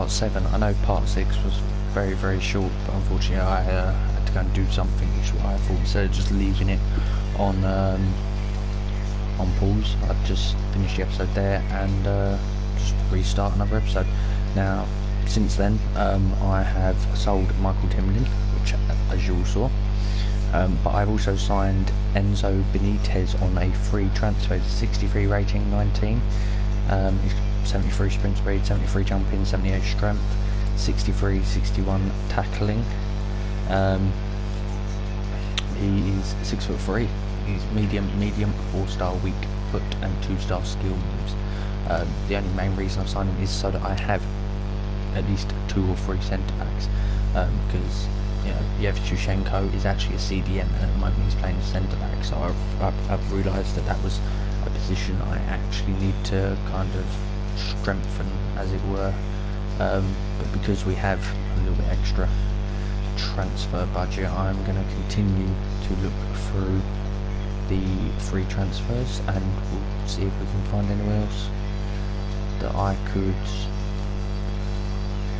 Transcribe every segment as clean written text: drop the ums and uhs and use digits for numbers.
part 7. I know part 6 was very short, but unfortunately I had to go and do something, which is what I thought. Instead of just leaving it on pause, I'd just finish the episode there and just restart another episode. Now, since then, I have sold Michael Timlin, which, as you all saw, but I've also signed Enzo Benitez on a free transfer. 63 rating, 19. He's 73 sprint speed, 73 jumping, 78 strength, 63, 61 tackling. He is 6'3". He's medium, 4-star weak foot and 2-star skill moves. The only main reason I've signed him is so that I have at least 2 or 3 centre backs, because Yevtushenko is actually a CDM and at the moment he's playing centre back, so I've realised that was a position I actually need to kind of strengthen, as it were, but because we have a little bit extra transfer budget, I'm going to continue to look through the free transfers and we'll see if we can find anywhere else that I could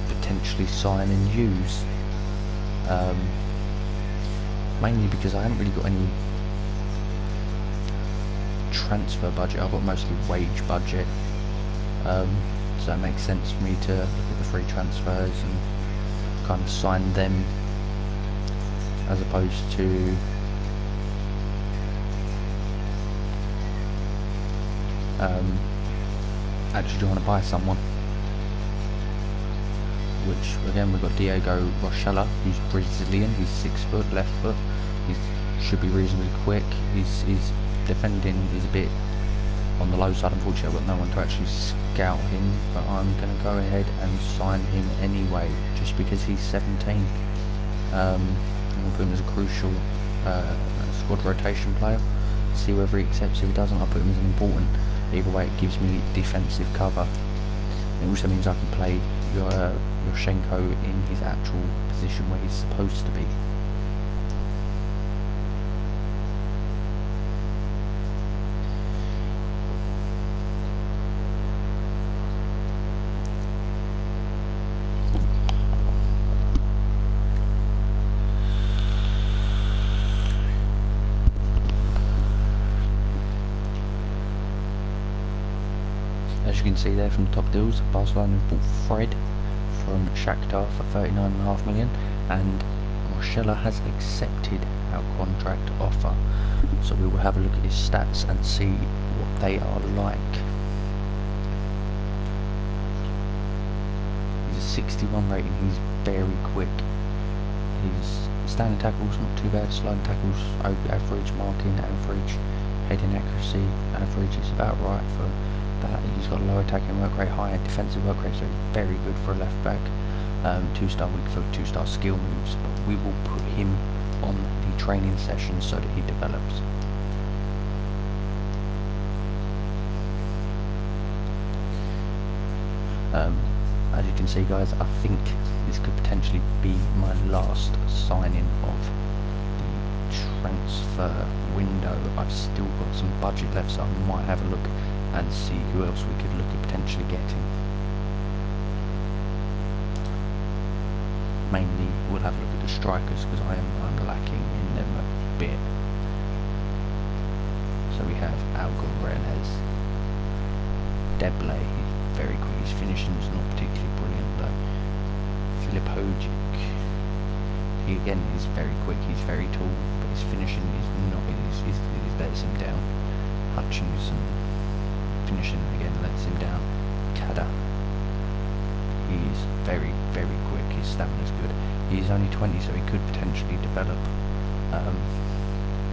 potentially sign and use, mainly because I haven't really got any transfer budget. I've got mostly wage budget, so it makes sense for me to look at the free transfers and kind of sign them, as opposed to actually trying to buy someone. Which again, we've got Diego Rochella, who's Brazilian. He's 6 foot, left foot. He should be reasonably quick. His defending is a bit on the low side. Unfortunately, I've got no one to actually scout him, but I'm going to go ahead and sign him anyway, just because he's 17. I'm going to put him as a crucial squad rotation player. See whether he accepts. If he doesn't, I'll put him as an important. Either way, it gives me defensive cover. It also means I can play Yoshenko in his actual position where he's supposed to be. As you can see there from the top deals, Barcelona bought Fred from Shakhtar for 39.5 million, and Rochella has accepted our contract offer. So we will have a look at his stats and see what they are like. He's a 61 rating. He's very quick. His standing tackles not too bad. Sliding tackles average. Marking average. Heading accuracy average is about right for that. He's got a low attacking work rate, high defensive work rate, so very good for a left back. 2-star weak foot, 2-star skill moves, but we will put him on the training session so that he develops. As you can see, guys, I think this could potentially be my last signing of the transfer window. I've still got some budget left, so I might have a look and see who else we could look at potentially getting. Mainly, we'll have a look at the strikers because I'm lacking in them a bit. So we have Algorenes, Deble, he's very quick. His finishing is not particularly brilliant though. Filipovic, he again is very quick. He's very tall, but his finishing is not. It lets him down. Hutchinson. Finishing again lets him down. Kada, he's very quick. His stamina's good. He's only 20, so he could potentially develop,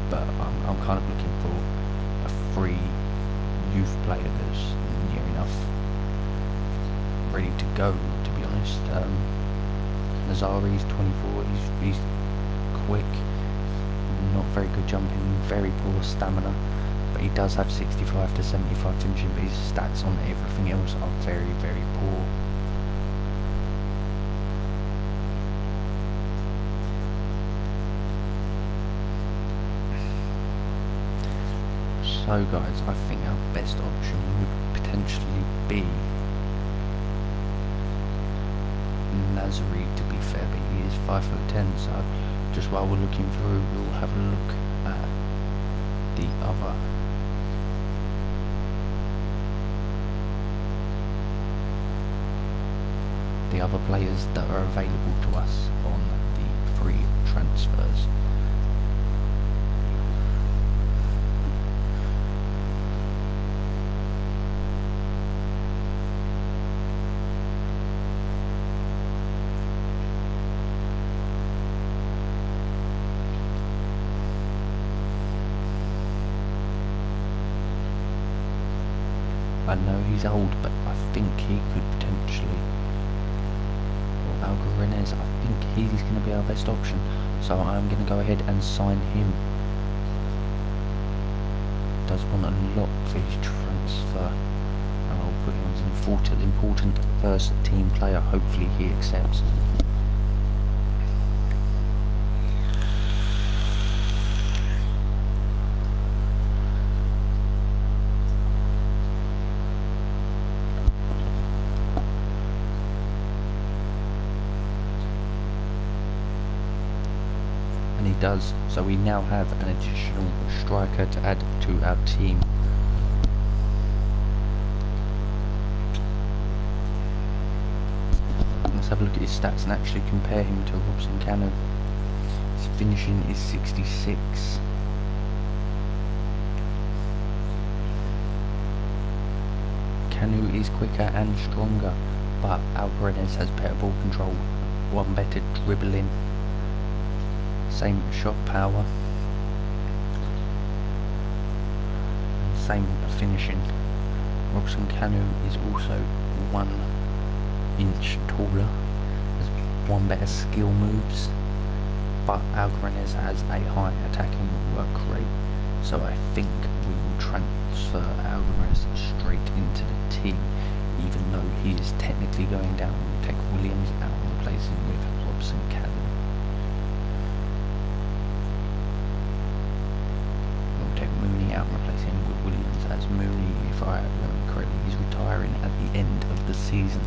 but I'm kind of looking for a free youth player that's near enough ready to go, to be honest. Nazari's 24. He's quick, not very good jumping, very poor stamina, but he does have 65 to 75 finishing, but his stats on everything else are very poor. So guys, I think our best option would potentially be Nazari, to be fair, but he is 5'10", so just while we're looking through, we'll have a look at the other players that are available to us on the free transfers. I know he's old, but I think he could potentially, or Algarinez, I think he's going to be our best option, so I'm going to go ahead and sign him. Does want a lot for his transfer, and I'll put him as an important first team player. Hopefully he accepts. Does, so we now have an additional striker to add to our team. Let's have a look at his stats and actually compare him to Robson Canu. His finishing is 66. Canu is quicker and stronger, but Alvarez has better ball control, one better dribbling, same shot power, and same finishing. Robson Canu is also 1 inch taller, has one better skill moves, but Algarinez has a high attacking work rate, so I think we will transfer Algarinez straight into the team, even though he is technically going down. We'll take Williams out and replace him with Robson Canu. Mooney out and replace him with Williams, as Mooney, if I remember correctly, he's retiring at the end of the season.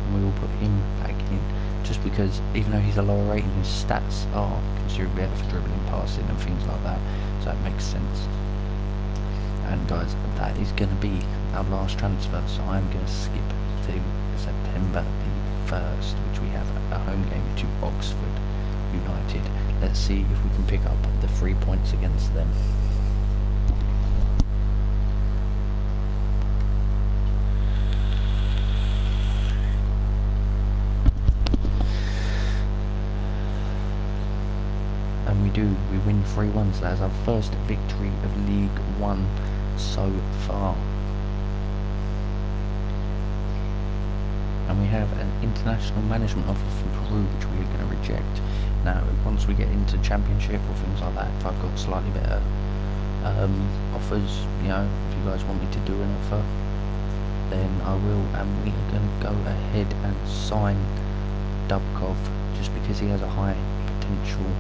And we will put him back in, just because even though he's a lower rating, his stats are considerably better for dribbling, passing and things like that, so that makes sense. And guys, that is going to be our last transfer, so I'm going to skip to September the 1st, which we have a home game to Oxford United. Let's see if we can pick up the 3 points against them. And we do, we win 3-1, so that's our first victory of League One so far. And we have an international management offer from Peru, which we are going to reject. Now, once we get into Championship or things like that, if I've got slightly better offers, you know, if you guys want me to do an offer, then I will, and we are going to go ahead and sign Dubkov, just because he has a high potential.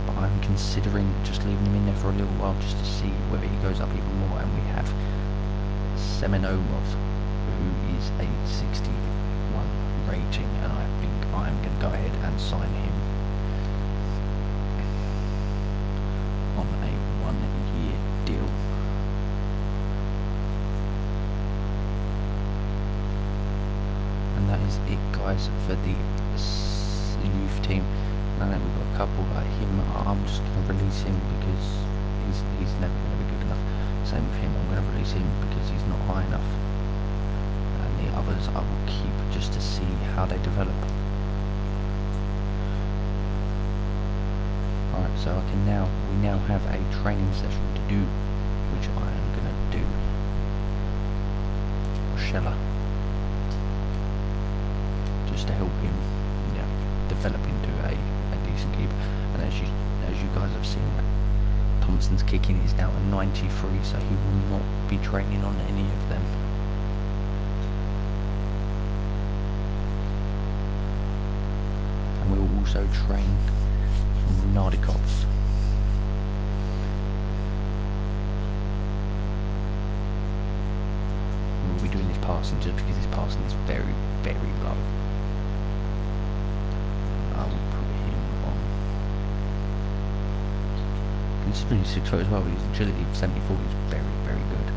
But I'm considering just leaving him in there for a little while, just to see whether he goes up even more. And we have Semenomov, who is a 61 rating, and I think I'm going to go ahead and sign him on a 1-year deal. And that is it, guys, for the youth team. Now that we've got a couple like him, I'm just going to release him because he's never going to be good enough. Same with him, I'm going to release him because he's not high enough. And the others I will keep just to see how they develop. Alright, so we now have a training session to do, which I am going to do. Scheller, just to help him, develop into a decent keeper. And as you guys have seen, Thompson's kicking is now a 93, so he will not be training on any of them. And we will also train Nardikovs. We'll be doing his passing just because his passing is very, very low. I will put him on. Considering he's 6 foot as well, his agility of 74 is very, very good.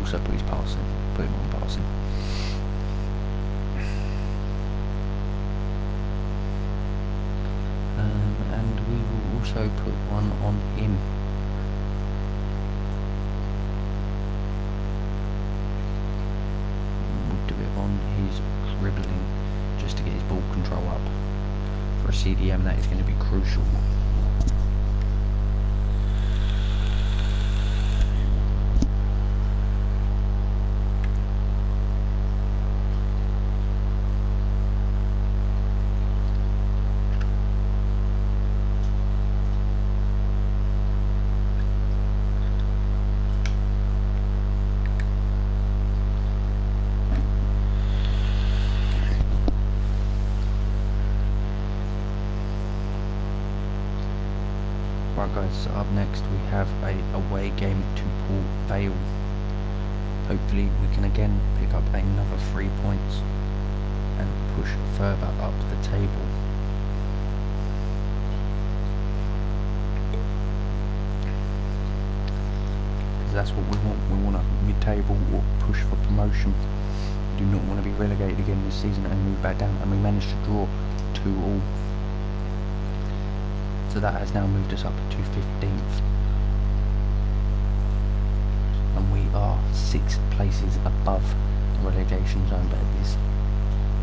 Also put his passing, put him on passing. And we will also put one on him. We'll do it on his dribbling, just to get his ball control up. For a CDM, that is going to be crucial. Right guys, so up next we have a away game to Port Vale. Hopefully we can again pick up another 3 points and push further up the table. Because that's what we want. We want a mid-table or push for promotion. We do not want to be relegated again this season and move back down, and we managed to draw 2-2. So that has now moved us up to 15th. And we are 6 places above the relegation zone, but at this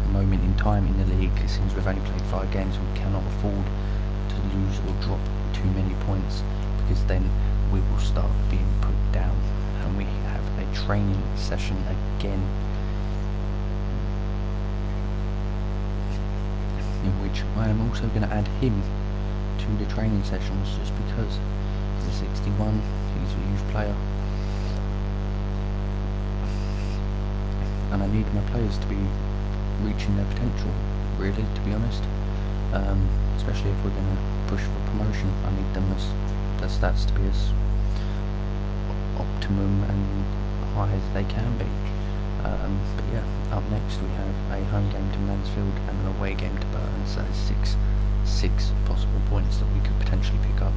moment in time in the league, since we've only played 5 games, we cannot afford to lose or drop too many points, because then we will start being put down. And we have a training session again, in which I am also going to add him to the training sessions, just because he's a 61, he's a youth player, and I need my players to be reaching their potential, really, to be honest. Especially if we're going to push for promotion, I need them their stats to be as optimum and high as they can be. But yeah, up next we have a home game to Mansfield and an away game to Burton, so that's six possible points that we could potentially pick up.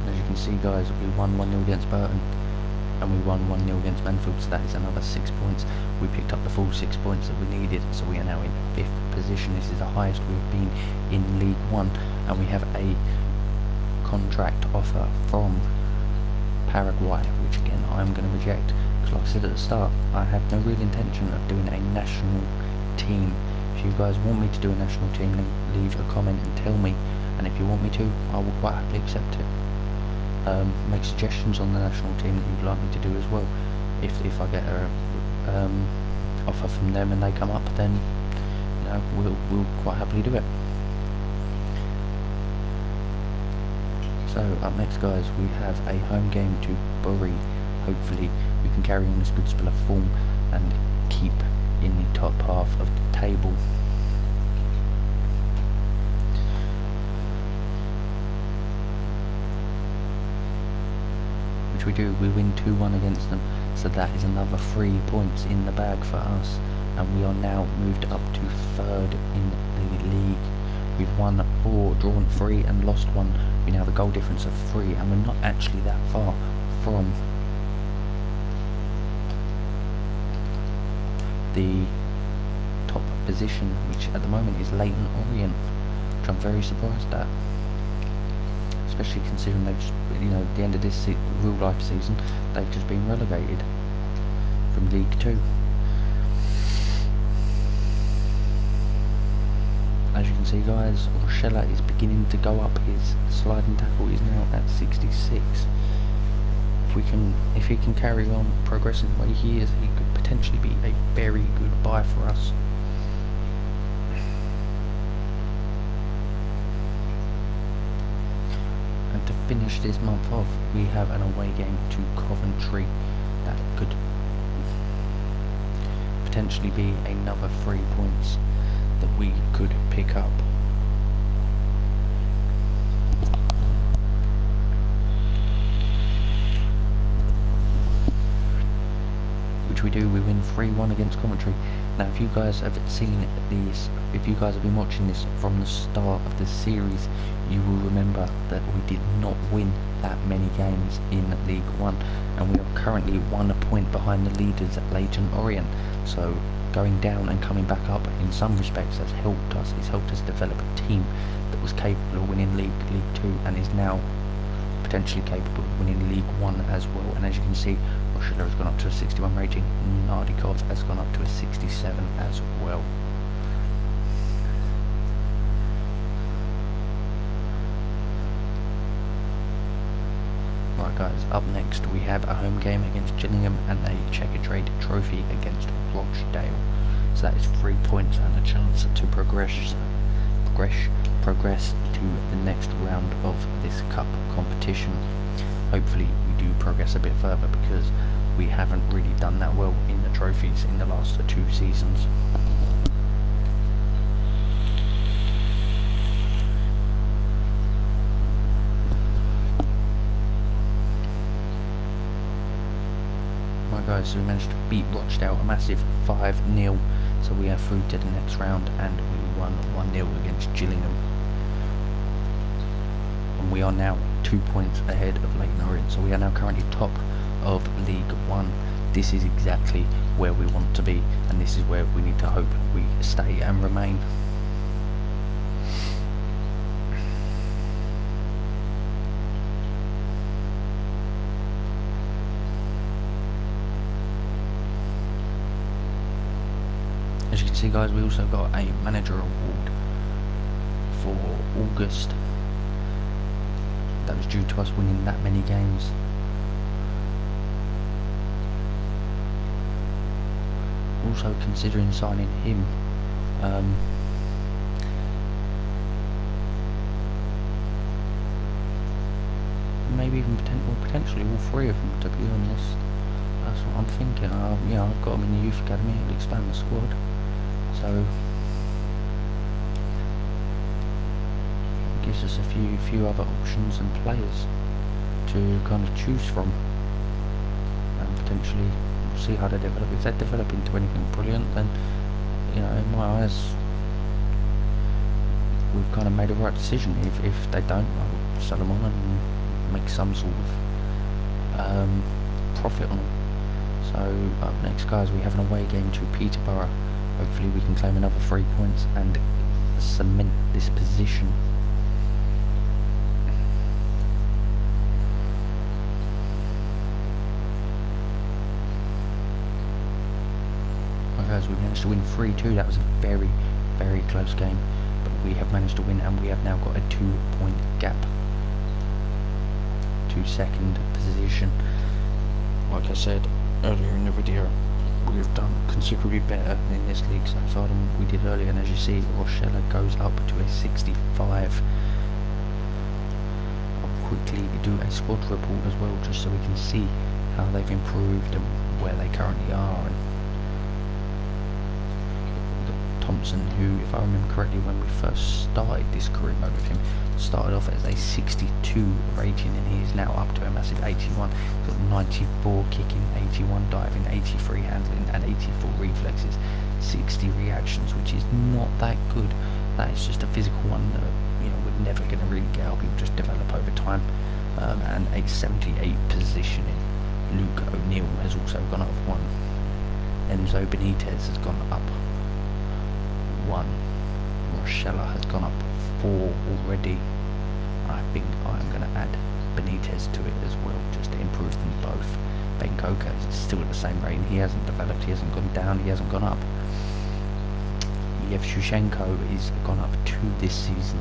As you can see guys, we won 1-0 against Burton and we won 1-0 against Mansfield, so that is another 6 points. We picked up the full 6 points that we needed, so we are now in 5th position. This is the highest we've been in League 1, and we have a contract offer from Paraguay, which again I'm going to reject, because like I said at the start, I have no real intention of doing a national team. If you guys want me to do a national team, then leave a comment and tell me, and if you want me to, I will quite happily accept it. Make suggestions on the national team that you'd like me to do as well. If I get a offer from them and they come up, then you know, we'll quite happily do it. So up next guys, we have a home game to Bury. Hopefully we can carry on this good spell of form and keep in the top half of the table. Which we do, we win 2-1 against them, so that is another 3 points in the bag for us, and we are now moved up to 3rd in the league. We've won 4, drawn 3 and lost 1. We now have a goal difference of 3, and we're not actually that far from the top position, which at the moment is Leyton Orient, which I'm very surprised at, especially considering they've just, you know, at the end of this real life season, they've just been relegated from League 2. As you can see guys, Rochella is beginning to go up. His sliding tackle is now at 66. If he can carry on progressing the way he is, he could potentially be a very good buy for us. finish this month off, we have an away game to Coventry that could potentially be another 3 points that we could pick up. Which we do, we win 3-1 against Coventry. Now if you guys have seen these, if you guys have been watching this from the start of the series, you will remember that we did not win that many games in League One, and we are currently 1 point behind the leaders at Leyton Orient. So going down and coming back up in some respects has helped us. It's helped us develop a team that was capable of winning League 2 and is now potentially capable of winning League 1 as well. And as you can see, Rochelle has gone up to a 61 rating, Nardikov has gone up to a 67 as well. Right guys, up next we have a home game against Gillingham and a Checker Trade trophy against Rochdale. So that is 3 points and a chance to progress to the next round of this cup competition. Hopefully we do progress a bit further, because we haven't really done that well in the trophies in the last 2 seasons. Right guys, so we managed to beat Rochdale a massive 5-0, so we are through to the next round, and we won 1-0 against Gillingham. And we are now 2 points ahead of Leyton Orient, so we are now currently top of League 1. This is exactly where we want to be, and this is where we need to hope we stay and remain. As you can see guys, we also got a manager award for August. That was due to us winning that many games. Also considering signing him. Maybe even potentially all 3 of them, to be honest. That's what I'm thinking. Yeah, I've got him in the youth academy. It'll expand the squad. So gives us a few other options and players to kind of choose from, and potentially we'll see how they develop. If they develop into anything brilliant, then, you know, in my eyes we've kind of made a right decision. If they don't, I'll sell them on and make some sort of profit on them. So up next guys, we have an away game to Peterborough. Hopefully we can claim another 3 points and cement this position. Guys, we managed to win 3-2. That was a very, very close game, but we have managed to win, and we have now got a 2-point gap to second position. Like I said earlier in the video, we've done considerably better in this league so far than we did earlier, and as you see, Rochelle goes up to a 65. I'll quickly do a squad report as well, just so we can see how they've improved and where they currently are. And Thompson, who, if I remember correctly, when we first started this career mode with him, started off as a 62 rating, and he is now up to a massive 81. He's got 94 kicking, 81 diving, 83 handling, and 84 reflexes, 60 reactions, which is not that good. That is just a physical one that, you know, we're never going to really get up. He'll just develop over time. And a 78 positioning. Luke O'Neill has also gone up 1. Enzo Benitez has gone up 1. Rochelle has gone up 4 already. I think I'm going to add Benitez to it as well, just to improve them both. Ben Coker is still at the same rate. He hasn't developed, he hasn't gone down, he hasn't gone up. Yevshushenko is gone up 2 this season.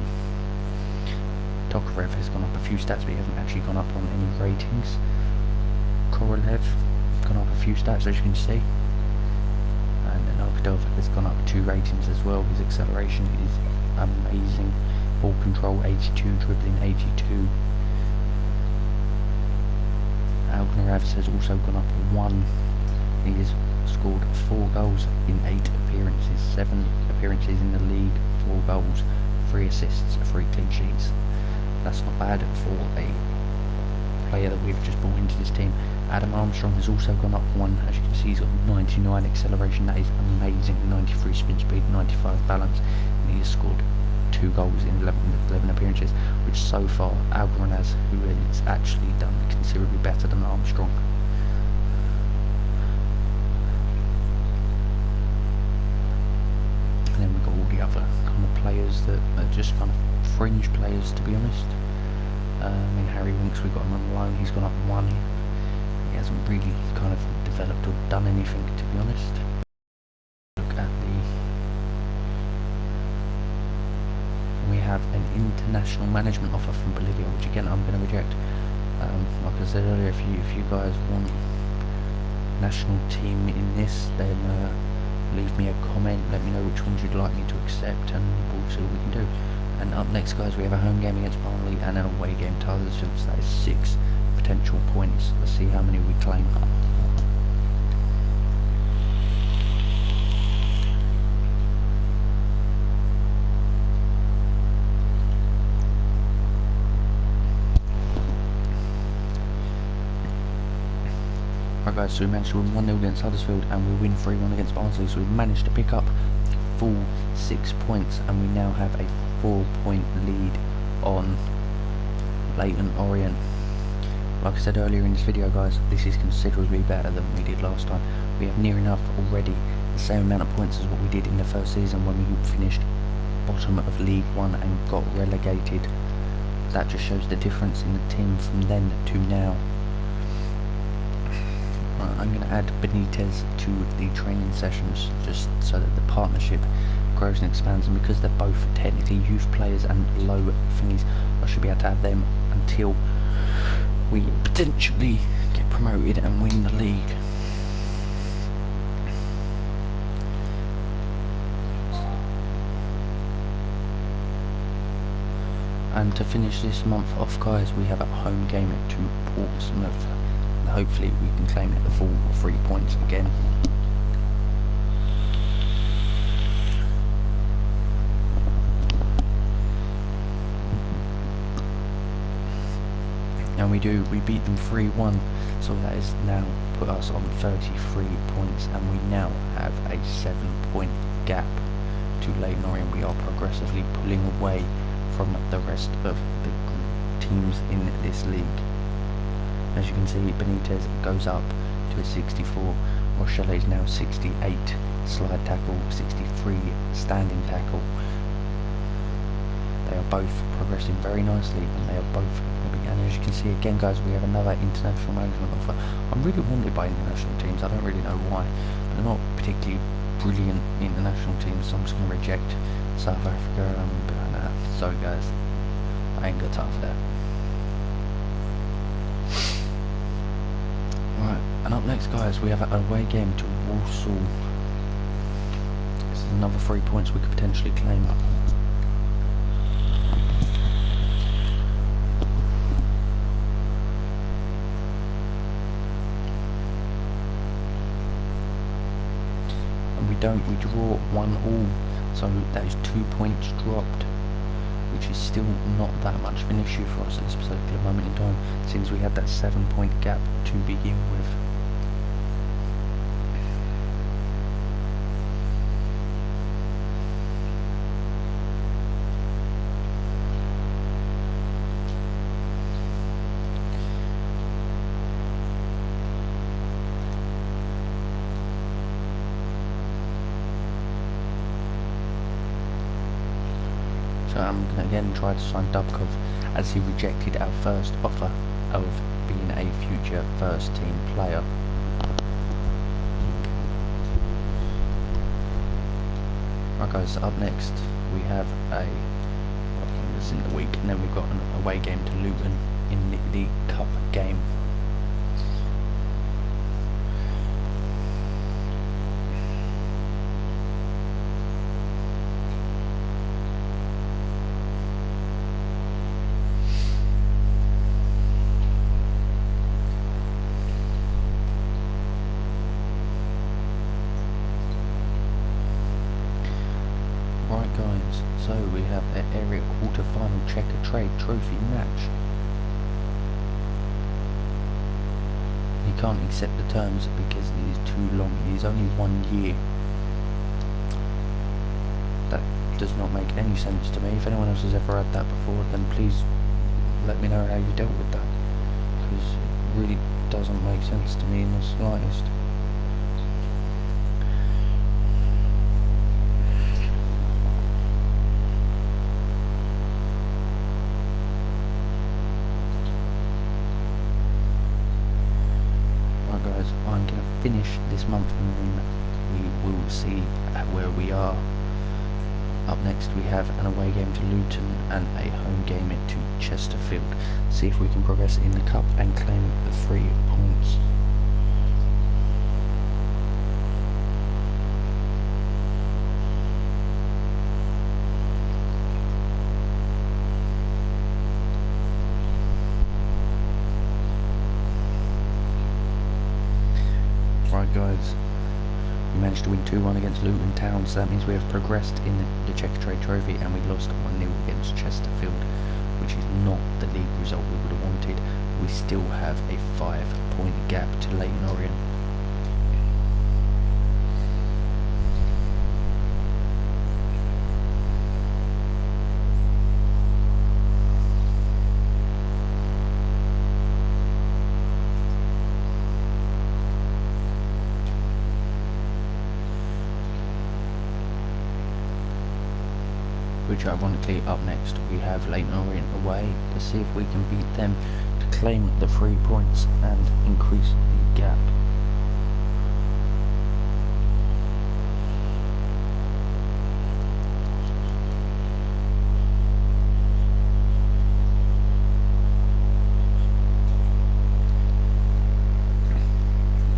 Tokarev has gone up a few stats, but he hasn't actually gone up on any ratings. Korolev gone up a few stats, as you can see. And Narkadov has gone up 2 ratings as well. His acceleration is amazing. Ball control 82, dribbling 82. Travis has also gone up 1. He has scored 4 goals in 8 appearances, 7 appearances in the league, 4 goals, 3 assists, 3 clean sheets. That's not bad for a player that we've just brought into this team. Adam Armstrong has also gone up 1. As you can see, he's got 99 acceleration. That is amazing. 93 spin speed, 95 balance, and he has scored 2 goals in 11 appearances, which so far Alcaraz, who has actually done considerably better than Armstrong. And then we've got all the other kind of players that are just kind of fringe players, to be honest. I mean, Harry Winks, we've got him on loan. He's gone up 1. He hasn't really kind of developed or done anything, to be honest. Look at we have an international management offer from Bolivia, which again I'm going to reject. Like I said earlier, if you guys want national team in this, then leave me a comment, let me know which ones you'd like me to accept, and we'll see what we can do. And up next, guys, we have a home game against Barnley and an away game to Huddersfield. So that is 6 potential points. Let's see how many we claim. Right, guys, so we managed to win 1-0 against Huddersfield and we win 3-1 against Barnsley. So we've managed to pick up full 6 points, and we now have a 4-point lead on Leyton Orient. Like I said earlier in this video, guys, this is considerably better than we did last time. We have near enough already the same amount of points as what we did in the first season when we finished bottom of League One and got relegated. That just shows the difference in the team from then to now. Right, I'm going to add Benitez to the training sessions just so that the partnership grows and expands, and because they're both technically youth players and low thingies, I should be able to have them until we potentially get promoted and win the league. And to finish this month off, guys, we have a home game to Portsmouth. Hopefully we can claim the full 3 points again. And we beat them 3-1, so that is now put us on 33 points, and we now have a 7-point gap to Leyton Orient. We are progressively pulling away from the rest of the teams in this league. As you can see, Benitez goes up to a 64, Rochelle is now 68 slide tackle, 63 standing tackle. They are both progressing very nicely, and they are both, and as you can see again, guys, we have another international management offer. I'm really wanted by international teams. I don't really know why. They're not particularly brilliant international teams, so I'm just going to reject South Africa and be like, nah, sorry guys, I ain't got time for that. Right, and up next, guys, we have an away game to Walsall. This is another 3 points we could potentially claim up. We draw 1-1, so that is 2 points dropped, which is still not that much of an issue for us at this particular moment in time, since we had that 7-point gap to begin with. So I'm going to again try to sign Dubkov, as he rejected our first offer of being a future first team player. Right, guys, up next we have this in the week, and then we've got an away game to Luton in the League Cup game. have an area quarter-final checker trade trophy match. He can't accept the terms because it is too long. It is only 1 year. That does not make any sense to me. If anyone else has ever had that before, then please let me know how you dealt with that, because it really doesn't make sense to me in the slightest. Right guys, I'm going to finish this month and then we will see where we are. Up next we have an away game to Luton and a home game to Chesterfield. See if we can progress in the cup and claim the 3 points. Right guys, we managed to win 2-1 against Luton Town, so that means we have progressed in the Checker Trade Trophy, and we lost 1-0 against Chesterfield, which is not the league result we would have wanted. We still have a 5-point gap to Leyton Orient. Which ironically, up next we have Leyton Orient away to see if we can beat them to claim the 3 points and increase the gap.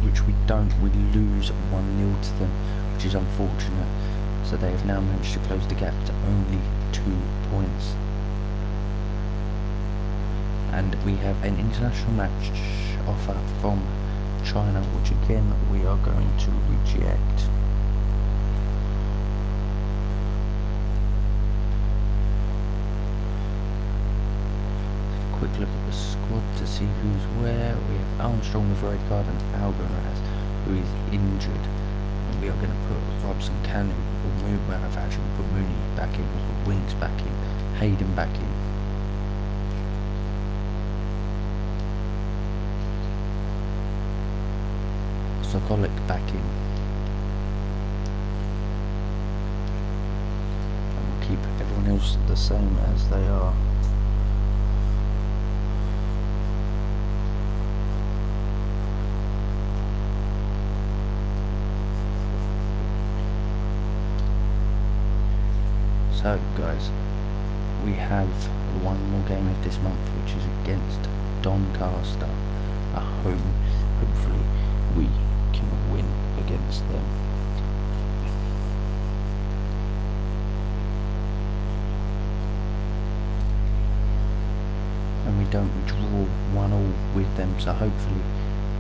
Which we don't, we lose 1-0 to them, which is unfortunate. So they have now managed to close the gap to only 2 points. And we have an international match offer from China, which again we are going to reject. Quick look at the squad to see who's where. We have Armstrong with red card and Algaraz, who is injured. And we are going to put Robson Cannon, or move, well, I've actually put Mooney back in, we'll put Winks back in, Hayden back in. Sokolic back in. And we'll keep everyone else the same as they are. So guys, we have one more game of this month, which is against Doncaster at home. Hopefully we can win against them. And we don't draw 1-1 with them, so hopefully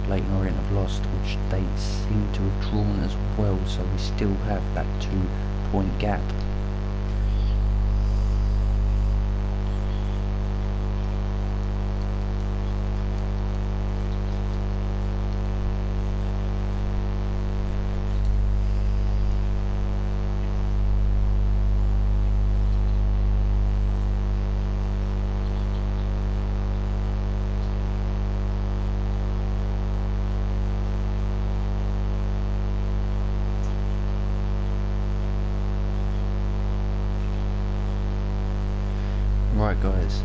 Leyton Orient have lost, which they seem to have drawn as well, so we still have that 2-point gap. Right guys,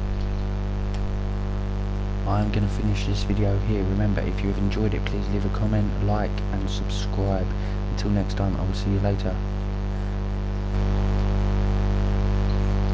I'm going to finish this video here. Remember, if you have enjoyed it, please leave a comment, like and subscribe. Until next time, I will see you later.